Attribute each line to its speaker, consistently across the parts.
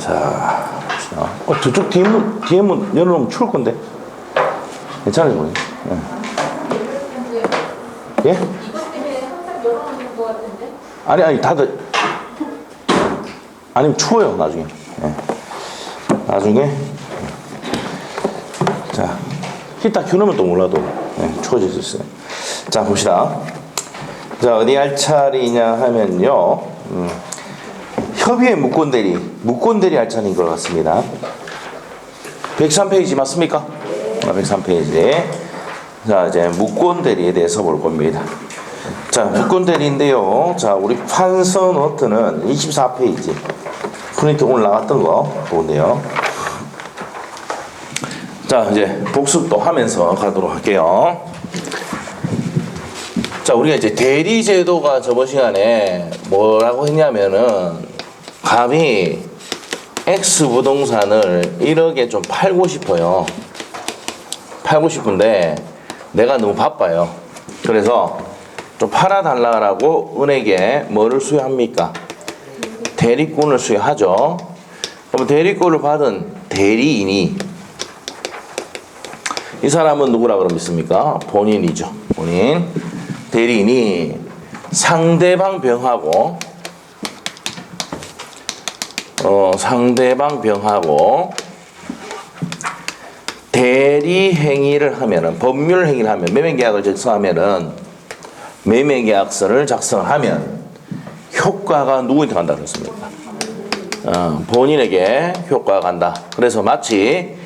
Speaker 1: 자, 봅시다. 저쪽 뒤에 문 열어놓으면 추울 건데. 괜찮아요, 뭐. 예?
Speaker 2: 이것 때문에 항상 열어놓는 것 같은데?
Speaker 1: 아니, 다들. 아니면 추워요, 나중에. 예. 나중에. 자, 히터 켜놓으면 또 몰라도 추워질 수 있어요. 자, 봅시다. 자, 어디 할 차례냐 하면요. 협의의 무권대리 할 차례인 것 같습니다. 103페이지 맞습니까? 103페이지. 자, 이제 무권대리에 대해서 볼 겁니다. 자, 무권대리인데요. 자, 우리 판서 노트는 24페이지. 프린트 오늘 나갔던 거 보는데요. 자, 이제 복습도 하면서 가도록 할게요. 자, 우리가 이제 대리제도가 저번 시간에 뭐라고 했냐면은 감히 X 부동산을 1억에 좀 팔고 싶어요. 팔고 싶은데 내가 너무 바빠요. 그래서 좀 팔아달라고 은행에 뭐를 수여합니까? 대리권을 수여하죠. 그럼 대리권을 받은 대리인이 이 사람은 누구라 그러겠습니까? 본인이죠. 본인. 대리인이 상대방 병하고 대리 행위를 하면은 법률 행위를 하면 매매계약을 작성하면은 매매계약서를 작성하면 효과가 누구한테 간다 그랬습니다. 본인에게 효과가 간다. 그래서 마치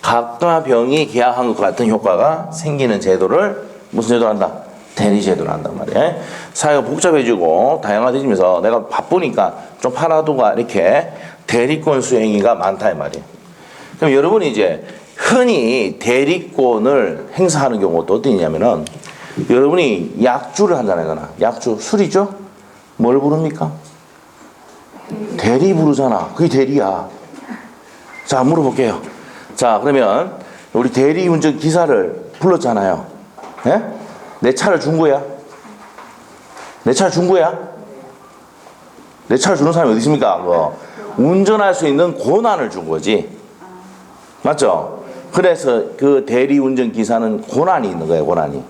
Speaker 1: 각과 병이 계약한 것 같은 효과가 생기는 제도를 무슨 제도를 한다? 대리제도를 한단 말이에요. 사회가 복잡해지고 다양화되면서 내가 바쁘니까 좀 팔아두가 이렇게 대리권 수행위가 많다 이 말이에요. 그럼 여러분이 이제 흔히 대리권을 행사하는 경우가 또 어디냐면은 여러분이 약주를 한다거나 약주 술이죠? 뭘 부릅니까? 대리 부르잖아. 그게 대리야. 자, 물어볼게요. 자, 그러면 우리 대리운전 기사를 불렀잖아요. 예? 내 차를 준 거야? 내 차를 준 거야? 내 차를 주는 사람이 어디 있습니까? 운전할 수 있는 권한을 준 거지. 맞죠? 그래서 그 대리운전 기사는 권한이 있는 거예요, 권한이.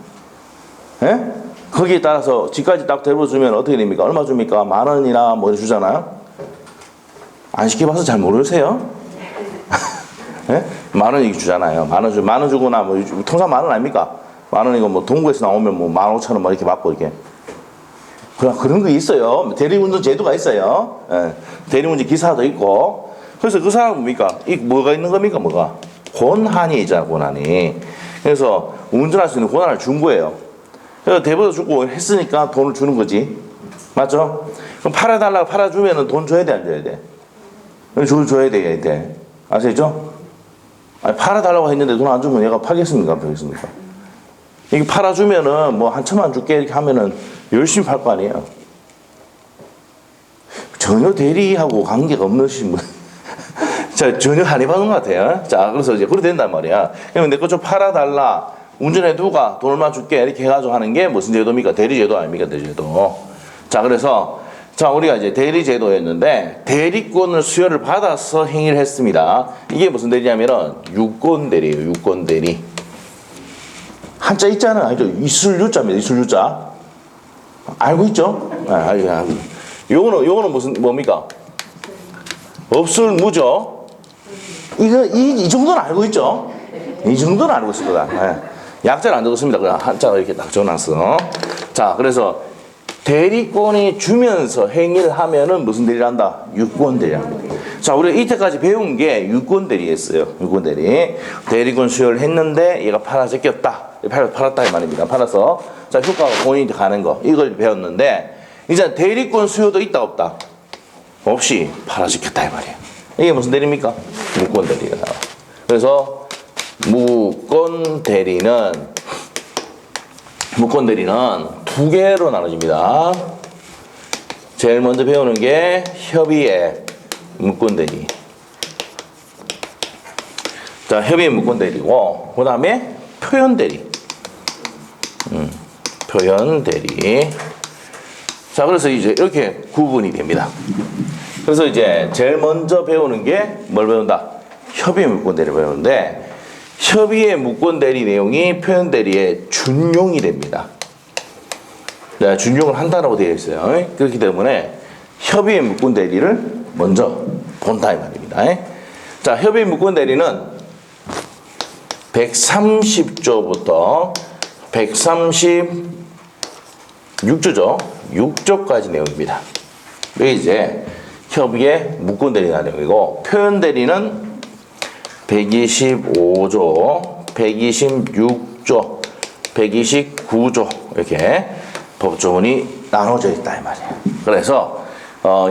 Speaker 1: 예? 거기에 따라서 집까지 딱 데려다 주면 어떻게 됩니까? 얼마 줍니까? 10,000원이나 뭐 주잖아요? 안 시켜봐서 잘 모르세요? 예? 10,000원 주잖아요. 10,000원 주거나 뭐 통상 10,000원 아닙니까? 10,000원이고 뭐 동구에서 나오면 뭐 15,000원 뭐 이렇게 받고 이렇게. 그런 거 있어요. 대리운전 제도가 있어요. 예. 대리운전 기사도 있고. 그래서 그 사람은 뭡니까? 이 뭐가 있는 겁니까? 뭐가? 권한이 있잖아, 권한이. 그래서 운전할 수 있는 권한을 준 거예요. 그래서 대보도 주고 했으니까 돈을 주는 거지. 맞죠? 그럼 팔아달라고 팔아주면은 돈 줘야 돼, 안 줘야 돼? 돈 줘야 돼. 아시죠? 아니, 팔아달라고 했는데 돈 안 주면 얘가 팔겠습니까? 안 팔겠습니까? 이게 팔아주면은 뭐 1,000만 줄게 이렇게 하면은 열심히 팔 거 아니에요. 전혀 대리하고 관계가 없는 분. 자, 전혀 안 해봤는 것 같아요. 자, 그래서 이제 그래 된단 말이야. 그러면 내 거 좀 팔아달라. 운전해 두가 돈 얼마 줄게 이렇게 해가지고 하는 게 무슨 제도입니까? 대리제도 아닙니까? 대리제도. 자, 그래서 자, 우리가 이제 대리제도였는데 대리권을 수여를 받아서 행위를 했습니다. 이게 무슨 대리냐면은 유권대리예요. 유권대리. 한자 있잖아요. 알죠? 이술유자입니다. 이술유자. 알고 있죠? 요거는 무슨 뭡니까? 업술무죠. 이 정도는 알고 있죠? 이 정도는 알고 있을 거다. 약자를 안 적었습니다. 그냥 한자가 이렇게 딱 적어놨어. 자, 그래서 대리권이 주면서 행위를 하면은 무슨 대리를 한다? 유권대리를 합니다. 자, 우리가 이때까지 배운 게 유권대리였어요. 유권대리. 대리권 수여를 했는데 얘가 팔았다 이 말입니다. 팔아서 자, 효과가 본인한테 가는 거. 이걸 배웠는데 이제 대리권 수요도 있다 없다? 없이 팔아지켰다 이 말이에요. 이게 무슨 대리입니까? 무권대리가 나와. 그래서 무권대리는 두 개로 나눠집니다. 제일 먼저 배우는 게 협의의 무권대리. 자, 협의의 무권대리고, 그 다음에 표현대리. 표현대리. 자, 그래서 이제 이렇게 구분이 됩니다. 그래서 이제 제일 먼저 배우는 게 뭘 배운다? 협의의 무권 대리 배우는데 협의의 무권 대리 내용이 표현 대리의 준용이 됩니다. 네, 준용을 한다라고 되어 있어요. 그렇기 때문에 협의의 무권 대리를 먼저 본다 이 말입니다. 자, 협의의 무권 대리는 130조부터 136조죠. 6조까지 내용입니다. 이게 이제 협의의 무권 대리라는 내용이고 표현 대리는 125조, 126조, 129조 이렇게 법조문이 나눠져 있다 이 말이에요. 그래서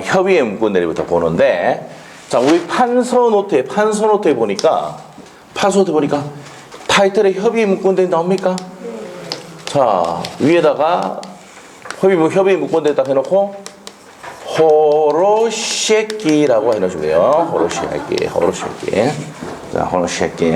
Speaker 1: 협의의 무권 대리부터 보는데 자 우리 판서 노트에 보니까 타이틀에 협의의 무권 대리 나옵니까? 자 위에다가 협의의 무권 대리 딱 해놓고 호로쉐끼라고 해놓으시고요. 호로쉐끼. 자, 호로쉐끼.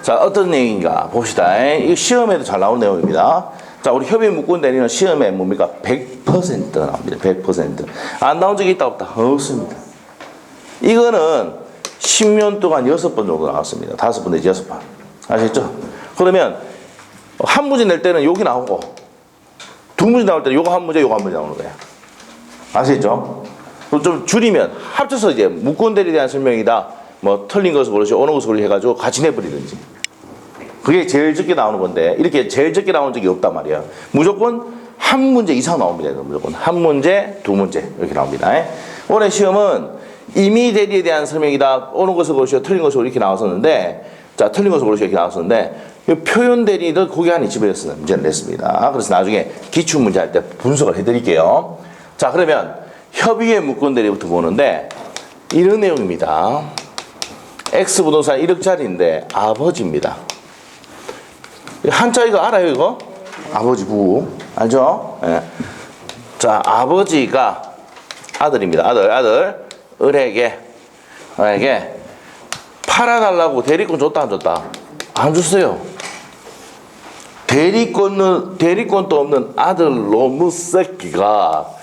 Speaker 1: 자, 어떤 내용인가 봅시다. 이거 시험에도 잘 나오는 내용입니다. 자, 우리 협의 무권 대리는 시험에 뭡니까? 100% 나옵니다. 100%. 안 나온 적이 있다, 없다? 없습니다. 이거는 10년 동안 6번 정도 나왔습니다. 5번 내지 6번. 아시겠죠? 그러면 한 문제 낼 때는 여기 나오고, 두 문제 나올 때는 요거 한 문제 나오는 거야. 아시겠죠? 좀 줄이면 합쳐서 이제 무권 대리에 대한 설명이다. 뭐 틀린 것을 고르시 어느 것을 고르시 해가지고 같이 내버리든지. 그게 제일 적게 나오는 건데 이렇게 제일 적게 나온 적이 없단 말이야. 무조건 한 문제 이상 나옵니다. 무조건 한 문제, 두 문제 이렇게 나옵니다. 올해 시험은 임의 대리에 대한 설명이다. 어느 것을 고르시오 틀린 것을 이렇게 나왔었는데 자 틀린 것을 고르시오 이렇게 나왔었는데 표현 대리도 거기 안에 집어넣어서 문제를 냈습니다. 그래서 나중에 기출 문제 할 때 분석을 해드릴게요. 자 그러면 협의의 무권 대리부터 보는데 이런 내용입니다. X 부동산 1억짜리인데 아버지입니다. 한자 이거 알아요 이거? 아버지 부 알죠? 예. 자 아버지가 아들입니다. 아들 을에게 팔아달라고 대리권 줬다 안 줬다? 안 줬어요. 대리권도 없는 아들 놈의 새끼가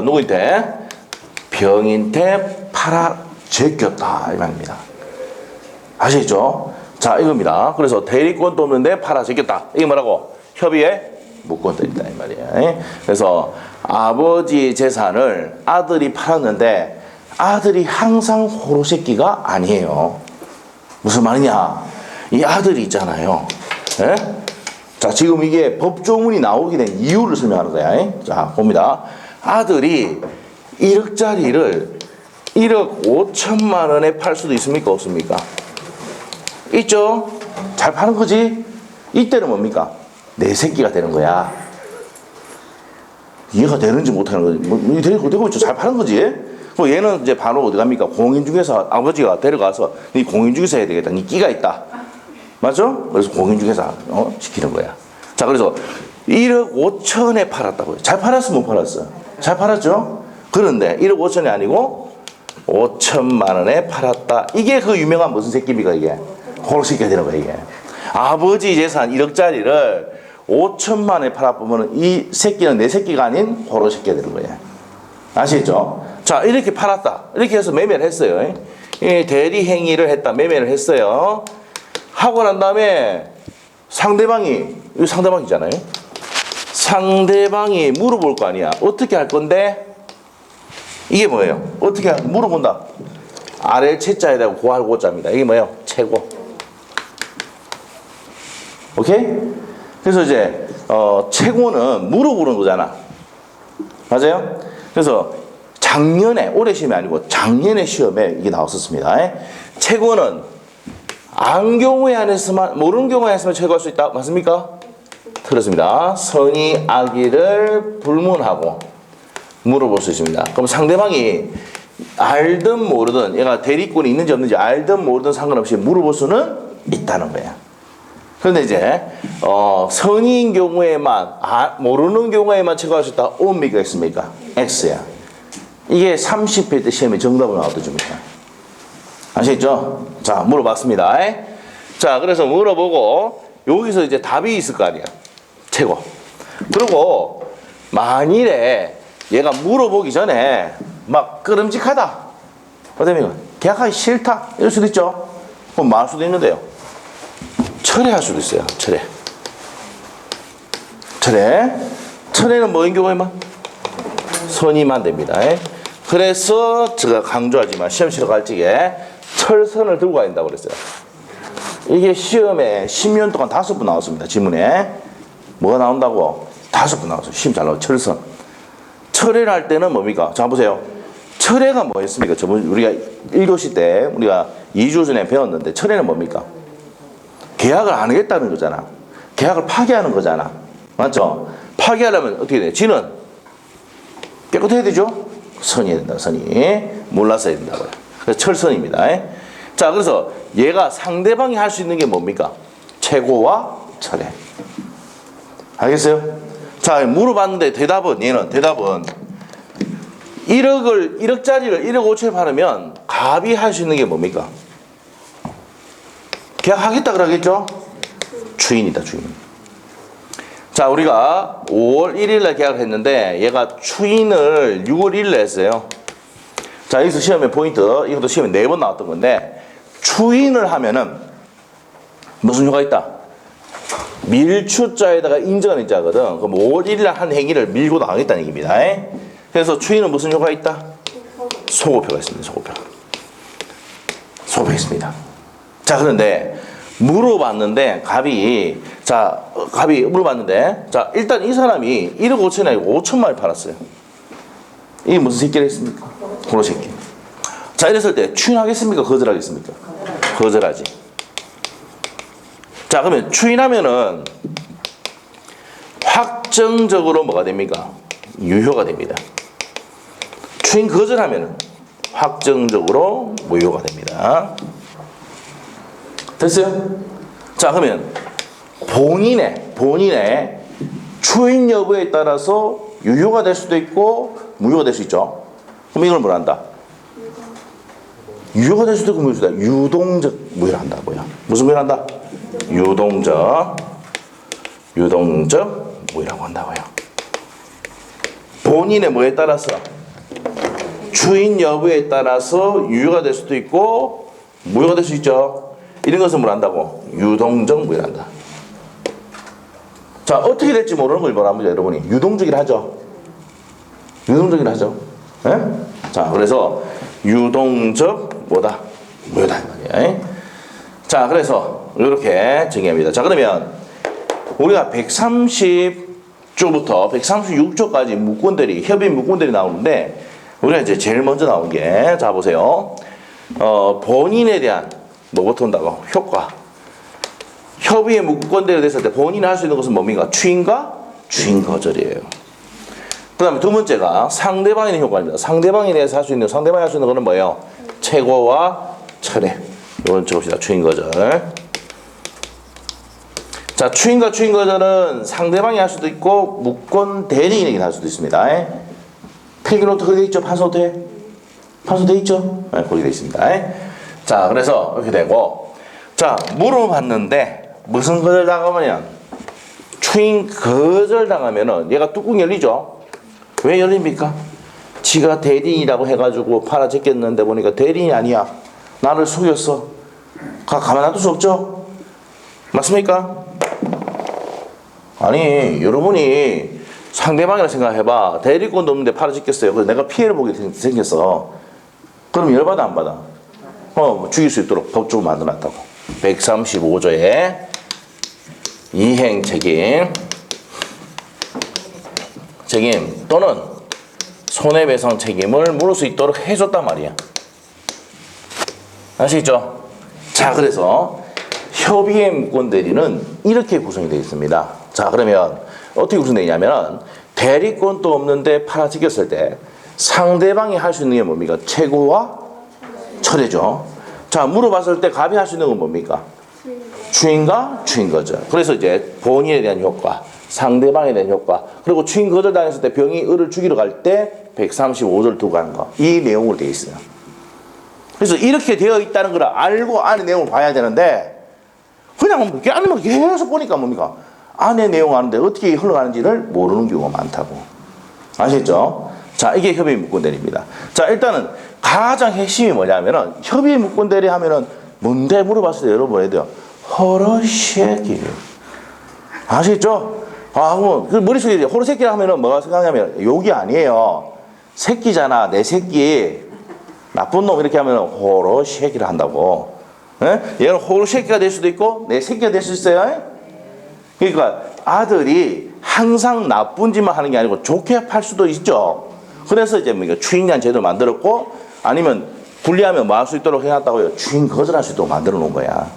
Speaker 1: 누구한테? 병인테 팔아 제꼈다 이 말입니다. 아시겠죠? 자 이겁니다. 그래서 대리권도 없는데 팔아 제꼈다. 이게 뭐라고? 협의의 무권 대리다 이 말이에요. 그래서 아버지 재산을 아들이 팔았는데 아들이 항상 호로새끼가 아니에요. 무슨 말이냐? 이 아들이 있잖아요. 예? 자 지금 이게 법조문이 나오게 된 이유를 설명하는 거야. 자 봅니다. 아들이 1억짜리를 1억 5천만 원에 팔 수도 있습니까? 없습니까? 있죠? 잘 파는 거지? 이때는 뭡니까? 내 새끼가 되는 거야. 이해가 되는지 못하는 거지. 뭐, 되고 있죠? 잘 파는 거지? 뭐 얘는 이제 바로 어디 갑니까? 공인중개사 아버지가 데려가서 네 공인중개사 해야 되겠다. 네 끼가 있다. 맞죠? 그래서 공인중개사 시키는 거야. 자, 그래서 1억 5천에 팔았다고요. 잘 팔았어, 못 팔았어? 잘 팔았죠? 그런데 1억 5천이 아니고 5천만 원에 팔았다. 이게 그 유명한 무슨 새끼입니까, 이게? 호로새끼가 되는 거야, 이게. 아버지 재산 1억짜리를 5천만 원에 팔아보면 이 새끼는 내 새끼가 아닌 호로새끼가 되는 거야. 아시겠죠? 자, 이렇게 팔았다. 이렇게 해서 매매를 했어요. 대리 행위를 했다. 매매를 했어요. 하고 난 다음에 상대방이, 이거 상대방이잖아요. 상대방이 물어볼 거 아니야. 어떻게 할 건데? 이게 뭐예요? 어떻게 물어본다. 아래 채자에다가 고할 고자입니다. 이게 뭐예요? 최고. 오케이? 그래서 이제 최고는 물어보는 거잖아. 맞아요? 그래서 작년에, 올해 시험이 아니고 작년에 시험에 이게 나왔었습니다. 최고는 안 경우에 한해서만, 모르는 경우에 한해서만 최고할 수 있다. 맞습니까? 그렇습니다. 선의 악의를 불문하고 물어볼 수 있습니다. 그럼 상대방이 알든 모르든, 얘가 대리권이 있는지 없는지 알든 모르든 상관없이 물어볼 수는 있다는 거야. 그런데 이제 선의인 경우에만, 모르는 경우에만 최고할 수 있다. 옵니까 있습니까? X야. 이게 30회 때 시험에 정답을 나왔던 점입니다. 아시겠죠? 자, 물어봤습니다. 자, 그래서 물어보고 여기서 이제 답이 있을 거 아니야. 최고. 그리고 만일에 얘가 물어보기 전에 막 끄름직하다. 그다음에 계약하기 싫다. 이럴 수도 있죠. 그럼 뭐 할 수도 있는데요. 철회할 수도 있어요. 철회. 철회는 뭐인 경우에 막 선이만 됩니다. 그래서 제가 강조하지만 시험 치러 갈 적에 철선을 들고 가야 된다고 그랬어요. 이게 시험에 10년 동안 5번 나왔습니다. 지문에. 뭐가 나온다고? 5번 나왔어요. 시험 잘 나와요. 철선. 철회를 할 때는 뭡니까? 자, 보세요. 철회가 뭐였습니까? 저번 우리가 1교시 때 우리가 2주 전에 배웠는데 철회는 뭡니까? 계약을 안 하겠다는 거잖아. 계약을 파기하는 거잖아. 맞죠? 파기하려면 어떻게 돼? 지는 깨끗해야 되죠? 선이 해야 된다. 선이. 몰라서 해야 된다고요. 그래서 철선입니다. 자, 그래서 얘가 상대방이 할 수 있는 게 뭡니까? 최고와 철회. 알겠어요? 자, 물어봤는데 대답은 1억짜리를 1억 5천에 팔으면 갑이 할 수 있는 게 뭡니까? 계약하겠다 그러겠죠? 주인이다, 주인. 자, 우리가 5월 1일 날 계약을 했는데 얘가 추인을 6월 1일 날 했어요. 자, 여기서 시험에 포인트, 이것도 시험에 4번 나왔던 건데 추인을 하면은 무슨 효과가 있다? 밀추자에다가 인정하는 자거든. 그럼 5월 1일 날 한 행위를 밀고 나가겠다는 얘기입니다. 그래서 추인은 무슨 효과가 있다? 소고표가 있습니다. 소고표가 있습니다. 자, 그런데 물어봤는데 갑이 물어봤는데 자, 일단 이 사람이 1억 5천이 아니고 5천만을 팔았어요. 이게 무슨 새끼를 했습니까? 고로 새끼. 자, 이랬을 때 추인하겠습니까? 거절하겠습니까? 거절하지. 자, 그러면 추인하면은 확정적으로 뭐가 됩니까? 유효가 됩니다. 추인 거절하면은 확정적으로 무효가 됩니다. 됐어요? 자, 그러면 본인의 추인 여부에 따라서 유효가 될 수도 있고 무효가 될 수 있죠. 그럼 이걸 뭐라 한다? 유효가 될 수도 있고 무효가 될 수도 있다. 유동적 무효를 한다고요. 무슨 무효를 한다? 유동적 무효라고 한다고요. 본인의 뭐에 따라서 추인 여부에 따라서 유효가 될 수도 있고 무효가 될 수 있죠. 이런 것을 뭘 한다고? 유동적 무효를 한다. 자, 어떻게 될지 모르는 걸 뭐라 합니다, 여러분이. 유동적이라 하죠. 유동적이라 하죠. 예? 자, 그래서 유동적 뭐다? 무효다. 자, 그래서 이렇게 정의합니다. 자, 그러면 우리가 130조부터 136조까지 문구들이, 협의 문구들이 나오는데 우리가 이제 제일 먼저 나온 게, 자, 보세요. 본인에 대한 뭐부터 온다고? 효과. 협의의 문구권대로 됐을 때 본인이 할 수 있는 것은 뭡니까? 추인과 추인 거절이에요. 그 다음에 두 번째가 상대방에 대한 효과입니다. 상대방에 대해서 할 수 있는, 상대방이 할 수 있는 것은 뭐예요? 최고와 철회. 이건 적읍시다. 추인 거절. 자, 추인과 추인 거절은 상대방이 할 수도 있고 무권 대리인에게 할 수도 있습니다. 필기노트 그렇게 돼 있죠? 판서돼 있죠? 네, 그렇게 돼 있습니다. 자, 그래서 이렇게 되고, 자, 물어봤는데 무슨 거절 당하면, 추인 거절 당하면은 얘가 뚜껑 열리죠? 왜 열립니까? 지가 대리인이라고 해가지고 팔아 제꼈는데 보니까 대리인이 아니야. 나를 속였어. 가만 놔둘 수 없죠? 맞습니까? 아니, 여러분이 상대방이라 생각해봐. 대리권도 없는데 팔아 제꼈어요. 그래서 내가 피해를 보게 생겼어. 그럼 열받아 안 받아? 죽일 수 있도록 법적으로 만들어놨다고. 135조에 이행 책임 또는 손해배상 책임을 물을 수 있도록 해줬단 말이야. 아시겠죠? 자, 그래서 협의의 무권 대리는 이렇게 구성이 되어 있습니다. 자, 그러면 어떻게 구성되냐면 대리권도 없는데 팔아넘겼을 때 상대방이 할 수 있는 게 뭡니까? 최고와 철회죠. 자, 물어봤을 때 갑이 할 수 있는 건 뭡니까? 추인과 추인 거절. 그래서 이제 본인에 대한 효과, 상대방에 대한 효과, 그리고 추인 거절 당했을 때 병이 을을 죽이러 갈 때 135조를 두고 가는 거. 이 내용으로 되어 있어요. 그래서 이렇게 되어 있다는 걸 알고 안의 내용을 봐야 되는데 그냥 안에만 계속 보니까 뭡니까? 안의 내용 아는데 어떻게 흘러가는지를 모르는 경우가 많다고. 아시겠죠? 자, 이게 협의 무권 대리입니다. 자, 일단은 가장 핵심이 뭐냐면은 협의 무권 대리 하면은 뭔데 물어봤을 때 여러분 해야 돼요. 호러새끼. 아시겠죠? 아, 그럼 그 머릿속에 호러새끼라 하면은 뭐가 생각하냐면 욕이 아니에요. 새끼잖아, 내 새끼. 나쁜 놈 이렇게 하면 호러새끼를 한다고. 예? 얘는 호러새끼가 될 수도 있고 내 새끼가 될 수 있어요. 그러니까 아들이 항상 나쁜 짓만 하는 게 아니고 좋게 팔 수도 있죠. 그래서 이제 뭐 추인이라는 제도를 만들었고 아니면 분리하면 뭐 할 수 있도록 해놨다고요. 추인 거절할 수 있도록 만들어 놓은 거야.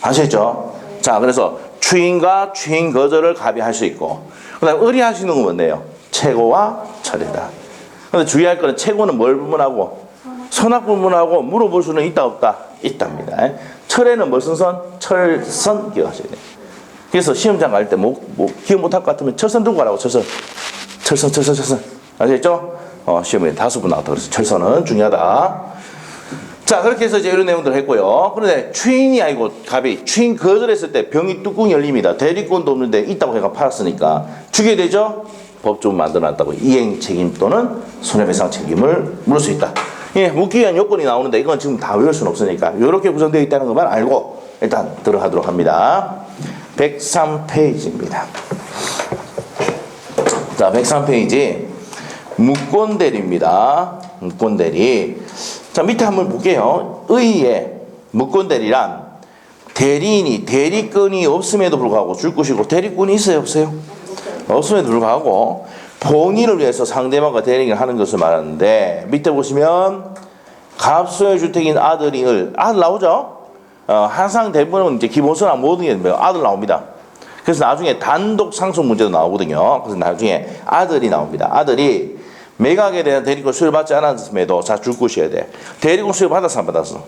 Speaker 1: 아시겠죠? 자, 그래서 추인과 추인 거절을 가비할 수 있고 그 다음에 의리할 수 있는 건 뭔데요? 최고와 철이다. 근데 주의할 거는 최고는 뭘 불문하고 선악 불문하고 물어볼 수는 있다 없다? 있답니다. 철에는 무슨 선? 철선 기억하셔야 돼요. 그래서 시험장 갈 때 기억 못할 것 같으면 철선 들고 가라고. 철선. 아시겠죠? 시험에 다수분 나왔다. 그래서 철선은 중요하다. 자, 그렇게 해서 이제 이런 내용들을 했고요. 그런데 추인이 아니고 갑이 추인 거절했을 때 병이 뚜껑 열립니다. 대리권도 없는데 있다고 해가 팔았으니까 주게 되죠? 법조문 만들어놨다고 이행 책임 또는 손해배상 책임을 물을 수 있다. 예, 묻기 위한 요건이 나오는데 이건 지금 다 외울 수는 없으니까 이렇게 구성되어 있다는 것만 알고 일단 들어가도록 합니다. 103페이지입니다. 자, 103페이지 무권대리입니다. 무권대리. 자, 밑에 한번 볼게요. 의의 무권대리란 대리인이 대리권이 없음에도 불구하고 줄 것이고 대리권이 있어요 없어요? 없음에도 불구하고 본인을 위해서 상대방과 대리를 하는 것을 말하는데 밑에 보시면 갑소의 주택인 아들 나오죠? 항상 대부분은 이제 기본서나 모든 게 아들 나옵니다. 그래서 나중에 단독 상속 문제도 나오거든요. 그래서 나중에 아들이 나옵니다. 아들이 매각에 대한 대리권 수여를 받지 않았음에도 자 줄 것이어야 돼. 대리권 수여 받았어 안 받았어?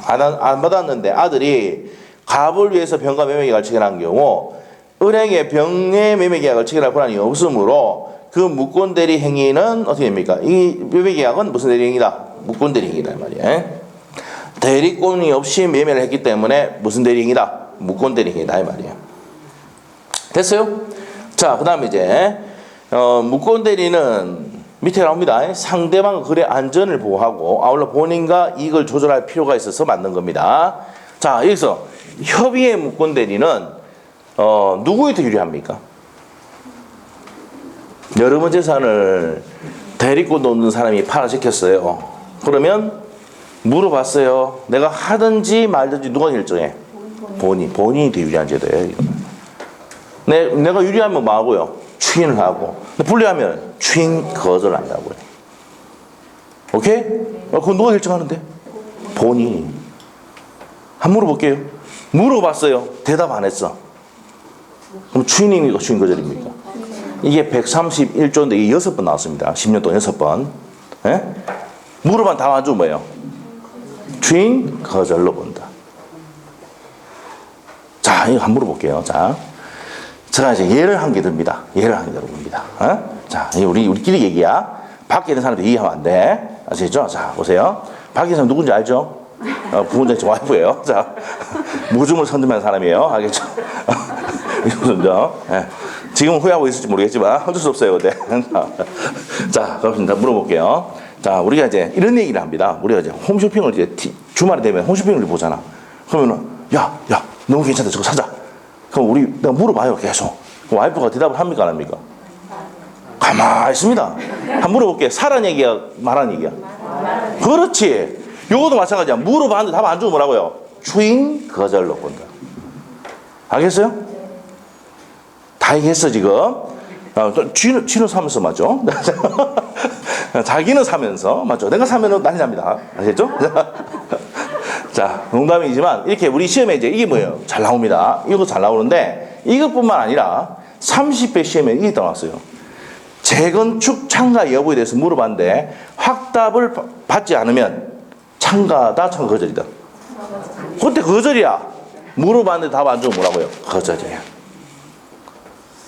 Speaker 1: 안 받았는데 아들이 갑을 위해서 병가 매매 계약을 체결한 경우 은행에 병의 매매 계약을 체결할 권한이 없으므로 그 무권 대리 행위는 어떻게 됩니까? 이 매매 계약은 무슨 대리 행위다? 무권 대리 행위다 이 말이에요. 대리권이 없이 매매를 했기 때문에 무슨 대리 행위다? 무권 대리 행위다 이 말이에요. 됐어요? 자, 그다음에 이제 무권 대리는 밑에 나옵니다. 상대방 거래 안전을 보호하고 아울러 본인과 이익을 조절할 필요가 있어서 만든 겁니다. 자, 여기서 협의의 무권 대리는 누구한테 유리합니까? 여러분 재산을 대리권도 없는 사람이 팔아시켰어요. 그러면 물어봤어요. 내가 하든지 말든지 누가 결정해? 본인이 더 유리한 제도예요. 내가 유리하면 뭐 하고요? 추인을 하고. 불리하면 추인 거절을 한다고요. 오케이? 그건 누가 결정하는데? 본인이. 한번 물어볼게요. 물어봤어요. 대답 안 했어. 그럼 추인입니까? 추인 거절입니까? 이게 131조인데 이게 6번 나왔습니다. 10년 동안 6번. 예? 물어봐 답 안 주면 뭐예요? 추인 거절로 본다. 자, 이거 한번 물어볼게요. 자, 제가 이제 예를 한 개 듭니다. 예를 한 개 들어봅니다. 자, 우리끼리 얘기야. 밖에 있는 사람들 이해하면 안 돼. 아시겠죠? 자, 보세요. 밖에 있는 사람 누군지 알죠? 부모님 제 와이프예요. 자, 무중을 선점한 사람이에요. 알겠죠? 네. 지금 후회하고 있을지 모르겠지만 어쩔 수 없어요. 근데. 자, 그럼 물어볼게요. 자, 우리가 이제 이런 얘기를 합니다. 우리가 이제 홈쇼핑을 이제 주말에 되면 홈쇼핑을 보잖아. 그러면은 야, 너무 괜찮다. 저거 사자. 그럼 내가 물어봐요. 계속. 그럼 와이프가 대답을 합니까 안 합니까? 가만히 있습니다. 한번 물어볼게. 사란 얘기야, 말한 얘기야? 그렇지. 요것도 마찬가지야. 물어봤는데 답 안 주면 뭐라고요? 추인 거절로 본다. 알겠어요? 다 얘기했어 지금. 쥐는 사면서 맞죠? 자기는 사면서 맞죠? 내가 사면은 난리 납니다. 아시겠죠? 자, 농담이지만 이렇게 우리 시험에 이제 이게 뭐예요? 잘 나옵니다. 이거 잘 나오는데 이것뿐만 아니라 30배 시험에 이게 나왔어요. 재건축 참가 여부에 대해서 물어봤는데 확답을 받지 않으면 참가다, 참가 거절이다. 그때 거절이야. 물어봤는데 답 안 주면 뭐라고요? 거절이야.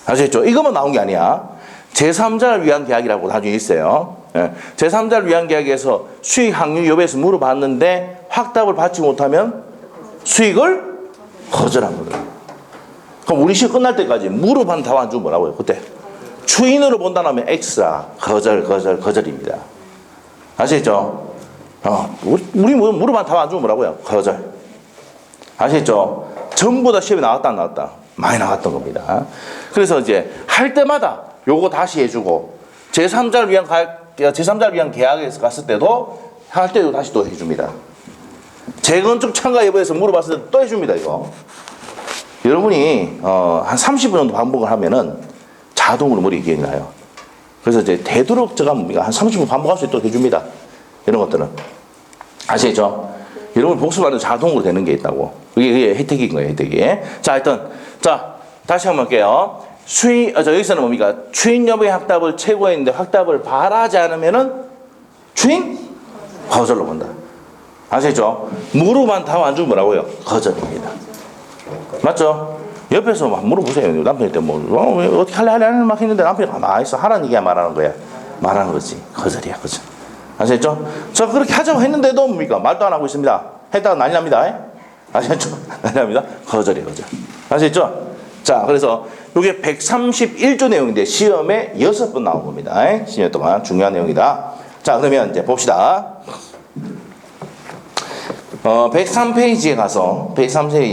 Speaker 1: 아시겠죠? 이것만 나온 게 아니야. 제3자를 위한 계약이라고 나중에 있어요. 제3자를 위한 계약에서 수익 확률 여부에서 물어봤는데 확답을 받지 못하면 수익을 거절한 거다. 그럼 우리 시험 끝날 때까지 물어봤는데 답 안 주면 뭐라고요? 그때 추인으로 본다면 X야. 거절입니다. 아시겠죠? 우리 무릎만 다 안 주면 뭐라고요? 거절. 아시겠죠? 전부 다 시험에 나왔다 안 나왔다? 많이 나왔던 겁니다. 그래서 이제 할 때마다 요거 다시 해주고 제3자를 위한 계약에서 갔을 때도 할 때도 다시 또 해줍니다. 재건축 참가 여부에서 물어봤을 때 또 해줍니다. 이거 여러분이 한 30분 정도 반복을 하면은 자동으로 머리 기억이 나요. 그래서 이제 되도록 제가 뭡니까? 한 30분 반복할 수 있도록 해줍니다. 이런 것들은 아시겠죠? 여러분 복습하는 자동으로 되는 게 있다고. 그게 혜택인 거예요, 혜택이. 자, 하여튼 자 다시 한번 볼게요. 여기서는 뭡니까? 추인 여부의 확답을 최고했는데 확답을 바라지 않으면은 추인 거절로 본다. 아시겠죠? 무릎만 다 안 주면 뭐라고요? 거절입니다. 맞죠? 옆에서 막 물어보세요. 남편일 때 어떻게 할래 막 했는데 남편이 가만히 있어. 하라는 얘기야 말하는 거야? 말하는 거지. 거절이야, 거절. 아시겠죠? 저 그렇게 하자고 했는데도 뭡니까? 말도 안 하고 있습니다. 했다가 난리 납니다. 아시겠죠? 난리 납니다. 거절이에요, 거절. 아시겠죠? 자, 그래서 이게 131조 내용인데 시험에 6번 나온 겁니다. 10년 동안 중요한 내용이다. 자, 그러면 이제 봅시다. 103페이지에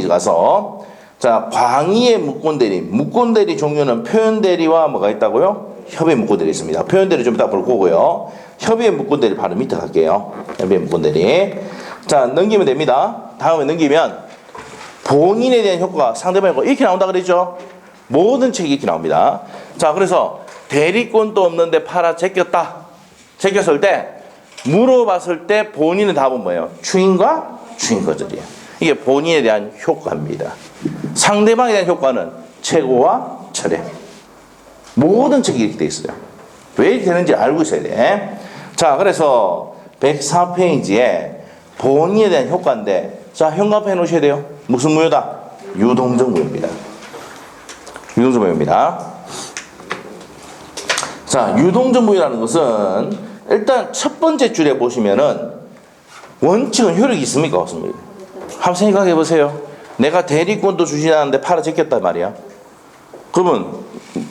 Speaker 1: 가서 자, 광의의 묶곤대리 종류는 표현대리와 뭐가 있다고요? 협의 묶곤대리 있습니다. 표현대리 좀 이따 볼 거고요. 협의의 묶곤대리 바로 밑에 갈게요. 협의의 묶곤대리. 자, 넘기면 됩니다. 다음에 넘기면 본인에 대한 효과가 상대방이 이렇게 나온다 그랬죠? 모든 책이 이렇게 나옵니다. 자, 그래서 대리권도 없는데 팔아 제꼈다. 제꼈을 때 물어봤을 때 본인의 답은 뭐예요? 추인과 추인 거절이에요. 이게 본인에 대한 효과입니다. 상대방에 대한 효과는 최고와 철회. 모든 책이 이렇게 되어 있어요. 왜 이렇게 되는지 알고 있어야 돼. 자, 그래서 104페이지에 본인에 대한 효과인데, 자, 현관펜 놓으셔야 돼요. 무슨 무효다? 유동적 무효입니다. 유동적 무효입니다. 자, 유동적 무효라는 것은 일단 첫 번째 줄에 보시면은 원칙은 효력이 있습니까? 없습니까? 한번 생각해 보세요. 내가 대리권도 주지 않았는데 팔아 제꼈단 말이야. 그러면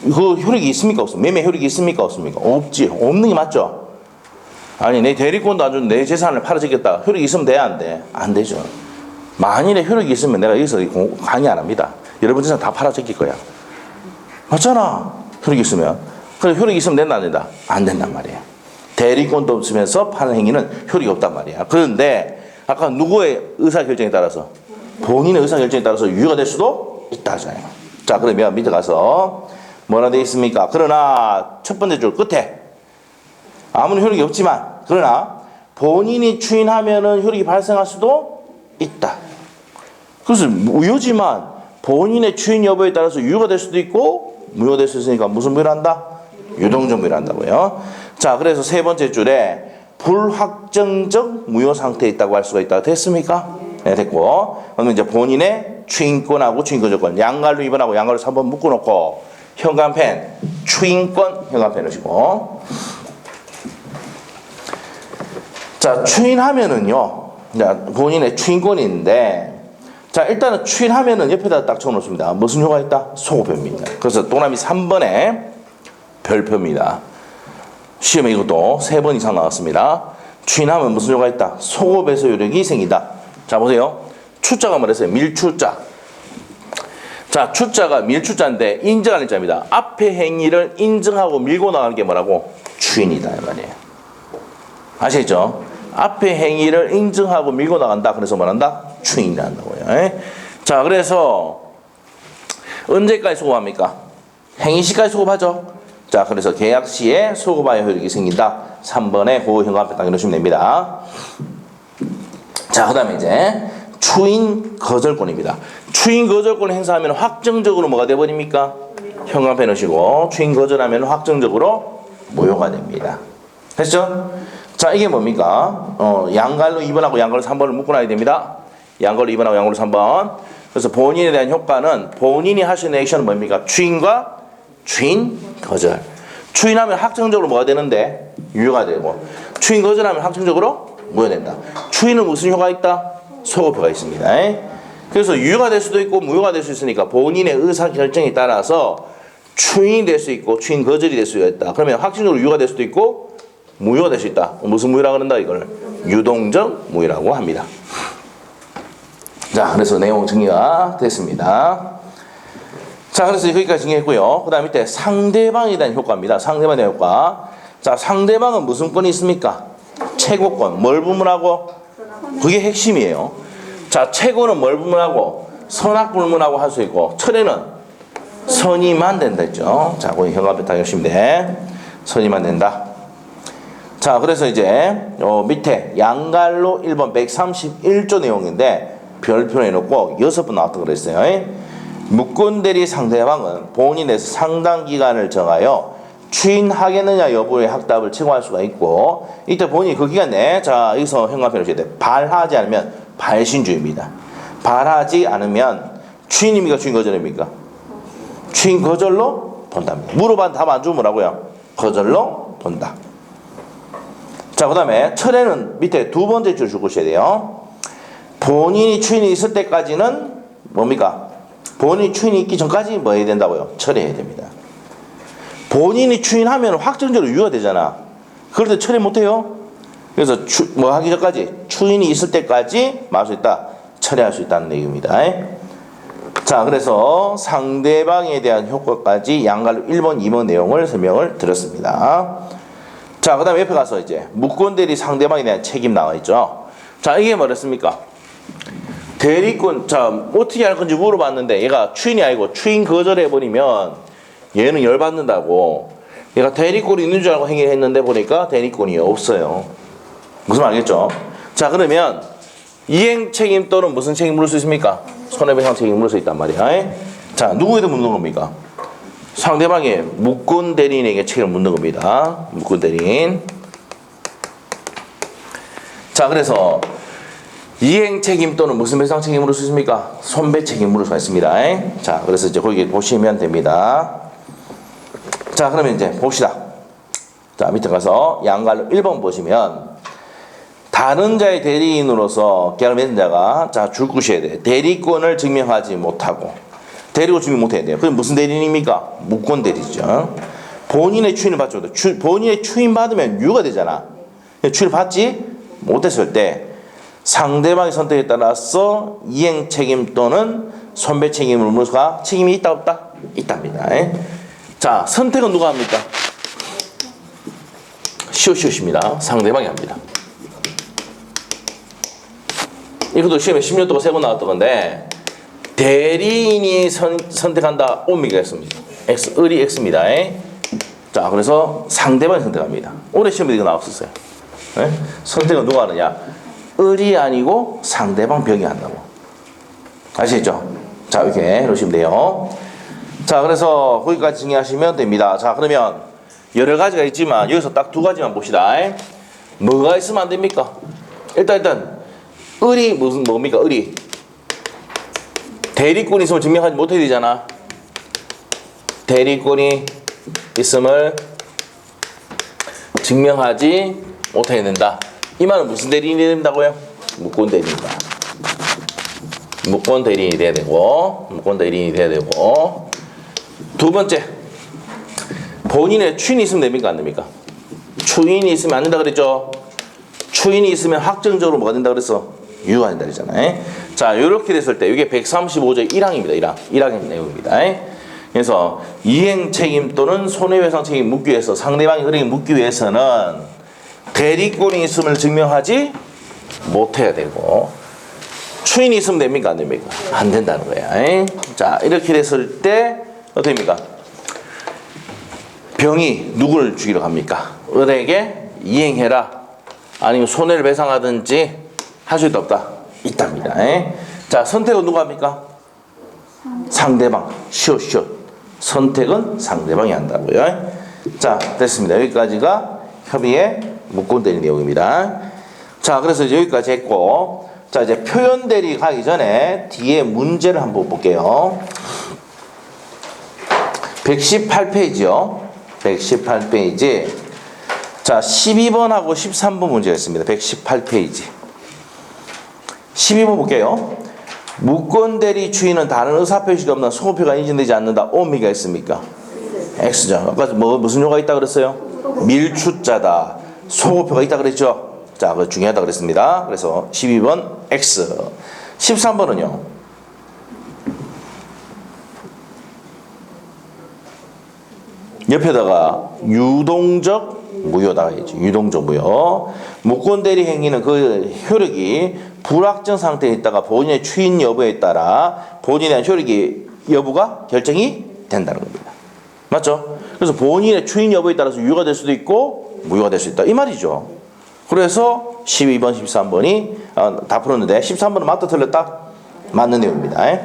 Speaker 1: 그 효력이 있습니까? 없습니까? 매매 효력이 있습니까? 없습니까? 없지. 없는 게 맞죠? 아니, 내 대리권도 안 주는 내 재산을 팔아 제꼈다. 효력이 있으면 돼야 안 돼? 안 되죠. 만일에 효력이 있으면 내가 여기서 강의 안 합니다. 여러분 재산 다 팔아 제낄 거야. 맞잖아. 효력이 있으면. 그래, 효력이 있으면 된다 안 된다? 안 된단 말이에요. 대리권도 없으면서 파는 행위는 효력이 없단 말이야. 그런데 아까 누구의 의사결정에 따라서? 본인의 의사결정에 따라서 유효가 될 수도 있다 하잖아요. 자, 그러면 밑에 가서 뭐라 되어 있습니까? 그러나 첫 번째 줄 끝에 아무런 효력이 없지만 그러나 본인이 추인하면은 효력이 발생할 수도 있다. 그래서 무효지만 본인의 추인 여부에 따라서 유효가 될 수도 있고 무효될 수 있으니까 무슨 무효를 한다? 유동적 무효를 한다고요. 자, 그래서 세 번째 줄에 불확정적 무효 상태에 있다고 할 수가 있다. 됐습니까? 네, 됐고. 그러면 이제 본인의 추인권하고 추인거절권 양갈로 2번하고 양갈로 3번 묶어놓고 현관펜, 추인권, 현관펜 넣으시고. 자, 추인하면은요. 자, 본인의 추인권이 있는데 자, 일단은 추인하면은 옆에다 딱 적어놓습니다. 무슨 효과가 있다? 소급표입니다. 그래서 동남이 3번에 별표입니다. 시험에 이것도 3번 이상 나왔습니다. 추인하면 무슨 효과가 있다? 소급에서 효력이 생긴다. 자, 보세요. 추자가 뭐랬어요? 밀추자. 자, 추자가 밀추자인데 인정하는 자입니다. 앞에 행위를 인정하고 밀고 나가는 게 뭐라고? 추인이다 이 말이에요. 아시겠죠? 앞에 행위를 인정하고 밀고 나간다. 그래서 뭐란다? 추인이 한다고요. 자, 그래서 언제까지 소급합니까? 행위 시까지 소급하죠. 자, 그래서 계약 시에 소급하여 효력이 생긴다. 3번에 그 현관펜 딱 넣으시면 됩니다. 자, 그 다음에 이제 추인 거절권입니다. 추인 거절권 행사하면 확정적으로 뭐가 돼버립니까? 현관펜 넣으시고 추인 거절하면 확정적으로 무효가 됩니다. 됐죠? 자, 이게 뭡니까? 양갈로 2번하고 양갈로 3번을 묶어놔야 됩니다. 양갈로 2번하고 양갈로 3번. 그래서 본인에 대한 효과는 본인이 하시는 액션은 뭡니까? 추인과 추인 거절. 추인하면 확정적으로 뭐가 되는데? 유효가 되고. 추인 거절하면 확정적으로 무효된다. 추인은 무슨 효과가 있다? 소급효가 있습니다. 그래서 유효가 될 수도 있고 무효가 될 수 있으니까 본인의 의사결정에 따라서 추인이 될 수 있고 추인 거절이 될 수가 있다. 그러면 확정적으로 유효가 될 수도 있고 무효가 될 수 있다. 무슨 무효라고 그런다 이걸? 유동적 무효라고 합니다. 자, 그래서 내용 정리가 됐습니다. 자, 그래서 여기까지 정리했고요. 그 다음 밑에 상대방에 대한 효과입니다. 상대방에 대한 효과. 자, 상대방은 무슨 권이 있습니까? 최고권. 뭘 부문하고? 그게 핵심이에요. 자, 최고는 뭘 부문하고? 선악불문하고 할 수 있고, 철에는 선의만 된다 했죠. 자, 거기 현관표 딱 열시면 돼. 선의만 된다. 자, 그래서 이제 밑에 양갈로 1번 131조 내용인데 별표를 해놓고 6번 나왔다고 그랬어요. 묵건대리 상대방은 본인에서 상당 기간을 정하여 추인하겠느냐 여부의 확답을 청구할 수가 있고, 이때 본인이 그 기간에, 자, 여기서 현관표를 줘야 돼. 발하지 않으면 발신주의입니다. 발하지 않으면 추인입니까? 추인 거절입니까? 추인 거절로 본답니다. 물어봤는데 답 안 주면 뭐라고요? 거절로 본다. 자, 그 다음에 철에는 밑에 두 번째 줄 적으셔야 돼요. 본인이 추인이 있을 때까지는 뭡니까? 본인이 추인이 있기 전까지 뭐 해야 된다고요? 철회해야 됩니다. 본인이 추인하면 확정적으로 유효되잖아. 그럴 때 철회 못해요. 그래서 뭐 하기 전까지 추인이 있을 때까지 뭐 할 수 있다? 철회할 수 있다는 얘기입니다. 자, 그래서 상대방에 대한 효과까지 양갈로 1번, 2번 내용을 설명을 드렸습니다. 자, 그 다음에 옆에 가서 이제 묵건대리 상대방에 대한 책임 나와 있죠. 자, 이게 뭐랬습니까? 대리권, 자, 어떻게 할 건지 물어봤는데 얘가 추인이 아니고 추인 거절해버리면 얘는 열받는다고. 얘가 대리권이 있는 줄 알고 행위를 했는데 보니까 대리권이 없어요. 무슨 말 알겠죠? 자, 그러면 이행 책임 또는 무슨 책임 물을 수 있습니까? 손해배상 책임 물을 수 있단 말이야. 자, 누구에게 묻는 겁니까? 상대방의 묵건 대리인에게 책임을 묻는 겁니다. 묵건 대리인. 자, 그래서 이행 책임 또는 무슨 배상 책임 물을 수 있습니까? 손배 책임 물을 수가 있습니다. 자, 그래서 이제 거기 보시면 됩니다. 자, 그러면 이제 봅시다. 자, 밑에 가서 양갈로 1번 보시면 다른 자의 대리인으로서 계약을 맺은 자가, 자, 줄 것이어야 돼. 대리권을 증명하지 못하고, 대리권 증명 못해야 돼요. 그럼 무슨 대리인입니까? 묵건 대리죠. 본인의 추인을 받죠. 본인의 추인 받으면 유효가 되잖아. 추인을 받지 못했을 때 상대방의 선택에 따라서 이행 책임 또는 손배 책임을 물을 수가, 책임이 있다 없다? 있답니다. 자, 선택은 누가 합니까? 시오시오십니다. 상대방이 합니다. 이것도 시험에 10년 동안 3번 나왔던 건데, 대리인이 선택한다. 옵니까? X입니다. X, 을이 X입니다. 자, 그래서 상대방이 선택합니다. 올해 시험에 이거 나왔었어요. 선택은 누가 하느냐? 을이 아니고 상대방 병이 한다고. 아시겠죠? 자, 이렇게 해놓으시면 돼요. 자, 그래서 거기까지 정리하시면 됩니다. 자, 그러면 여러 가지가 있지만 여기서 딱 두 가지만 봅시다. 뭐가 있으면 안 됩니까? 일단 을이 뭡니까? 을이 대리권이 있음을 증명하지 못해야 되잖아. 대리권이 있음을 증명하지 못해야 된다. 이 말은 무슨 대리인이 된다고요? 묵건 대리인이다. 묵건 대리인이 돼야 되고, 묵건 대리인이 돼야 되고. 두 번째, 본인의 추인이 있으면 됩니까? 안 됩니까? 추인이 있으면 안 된다 그랬죠? 추인이 있으면 확정적으로 뭐가 된다 그랬어? 유효가 된다 그랬잖아요. 자, 이렇게 됐을 때 이게 135조 1항입니다. 1항의 내용입니다. 그래서 이행 책임 또는 손해배상 책임 묻기 위해서, 상대방이 은행에 묻기 위해서는 대리권이 있음을 증명하지 못해야 되고, 추인이 있으면 됩니까? 안 됩니까? 안 된다는 거야. 자, 이렇게 됐을 때 어떻게 됩니까? 병이 누구를 죽이러 갑니까? 을에게 이행해라, 아니면 손해를 배상하든지 할 수 있다 없다? 있답니다. 자, 선택은 누가 합니까? 상대방. 시옷. 선택은 상대방이 한다고요. 자, 됐습니다. 여기까지가 협의의 묵건 대리 내용입니다. 자, 그래서 이제 여기까지 했고, 자, 이제 표현 대리 가기 전에 뒤에 문제를 한번 볼게요. 118페이지요. 118페이지. 자, 12번하고 13번 문제가 있습니다. 118페이지. 12번 볼게요. 묵건 대리 추인은 다른 의사표시가 없는 소호표가 인정되지 않는다. 옵니까? 있습니까? X죠. 아까 무슨 요가 있다 그랬어요? 밀추자다. 소호표가 있다 그랬죠? 자, 그거 중요하다 그랬습니다. 그래서 12번 X. 13번은요. 옆에다가 유동적 무효다 했지. 유동적 무효. 무권 대리 행위는 그 효력이 불확정 상태에 있다가 본인의 추인 여부에 따라 본인에 대한 효력이 여부가 결정이 된다는 겁니다. 맞죠? 그래서 본인의 추인 여부에 따라서 유효가 될 수도 있고 무효가 될 수 있다. 이 말이죠. 그래서 12번, 13번이 다 풀었는데 13번은 맞다 틀렸다? 맞는 내용입니다.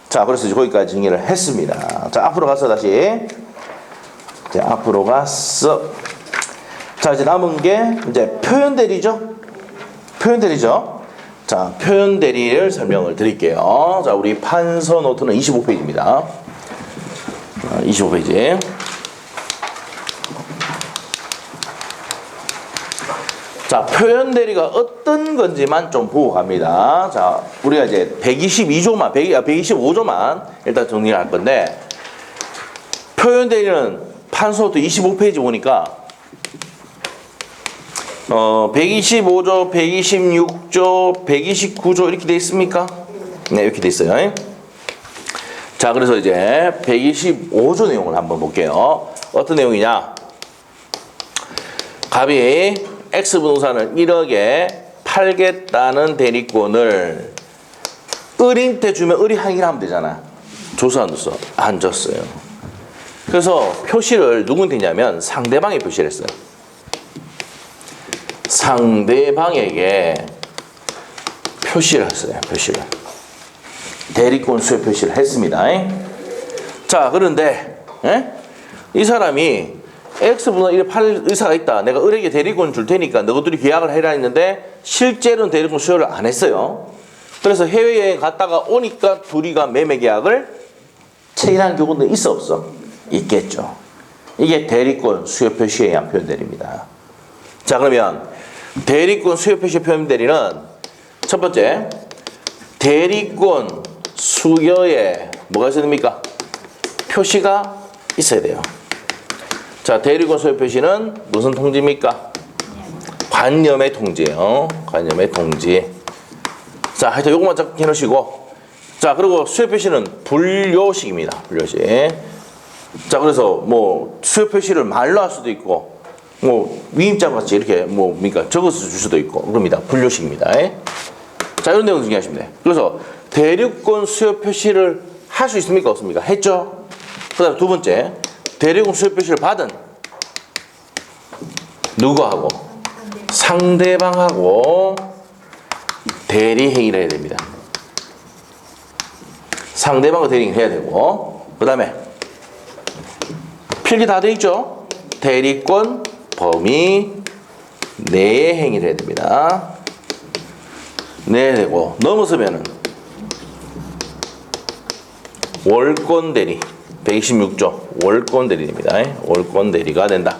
Speaker 1: 자, 그래서 거기까지 정리를 했습니다. 자, 앞으로 가서 다시. 자, 앞으로 갔어. 자, 이제 남은 게 이제 표현 대리죠. 표현 대리죠. 자, 표현 대리를 설명을 드릴게요. 자, 우리 판서 노트는 25페이지입니다. 25페이지. 자, 표현 대리가 어떤 건지만 좀 보고 갑니다. 자, 우리가 이제 125조만 일단 정리를 할 건데, 표현 대리는 판서 노트 25페이지 보니까 125조, 126조, 129조 이렇게 돼 있습니까? 네, 이렇게 돼 있어요. 자, 그래서 이제 125조 내용을 한번 볼게요. 어떤 내용이냐? 갑이 X부동산을 1억에 팔겠다는 대리권을 을인한테 주면 을이 항의를 하면 되잖아. 조서 안 줬어? 안 줬어요. 그래서 표시를 누구한테 했냐면 상대방에 표시를 했어요. 상대방에게 표시를 했어요. 표시를. 대리권 수요 표시를 했습니다. 자, 그런데 이 사람이 X분은 이래 팔 의사가 있다. 내가 을에게 대리권 줄 테니까 너희들이 계약을 해라 했는데 실제로는 대리권 수요를 안 했어요. 그래서 해외여행 갔다가 오니까 둘이가 매매 계약을 체결한 경우도 있어 없어? 있겠죠. 이게 대리권 수요 표시에 의한 표현 대리입니다. 자, 그러면 대리권 수요 표시 표현 대리는 첫 번째 대리권 수요에 뭐가 있어야 됩니까? 표시가 있어야 돼요. 자, 대리권 수요 표시는 무슨 통지입니까? 관념의 통지예요. 관념의 통지. 자, 하여튼 요것만 딱 해놓으시고, 자, 그리고 수요 표시는 분료식입니다. 분료식. 자, 그래서 뭐 수요 표시를 말로 할 수도 있고, 뭐 위임장 같이 이렇게 뭡니까 적어서 줄 수도 있고 그럽니다. 분료식입니다. 자, 이런 내용 중요하시면 돼요. 그래서 대리권 수요 표시를 할 수 있습니까? 없습니까? 했죠. 그다음 두 번째, 대리권 수요 표시를 받은 누구하고? 상대방하고 대리 행위를 해야 됩니다. 상대방과 대리 행위를 해야 되고, 그다음에 필기 다 돼 있죠. 대리권 범위 내의 행위를 해야 됩니다. 내야 되고, 넘어서면은 월권 대리 126조 월권 대리입니다. 월권 대리가 된다.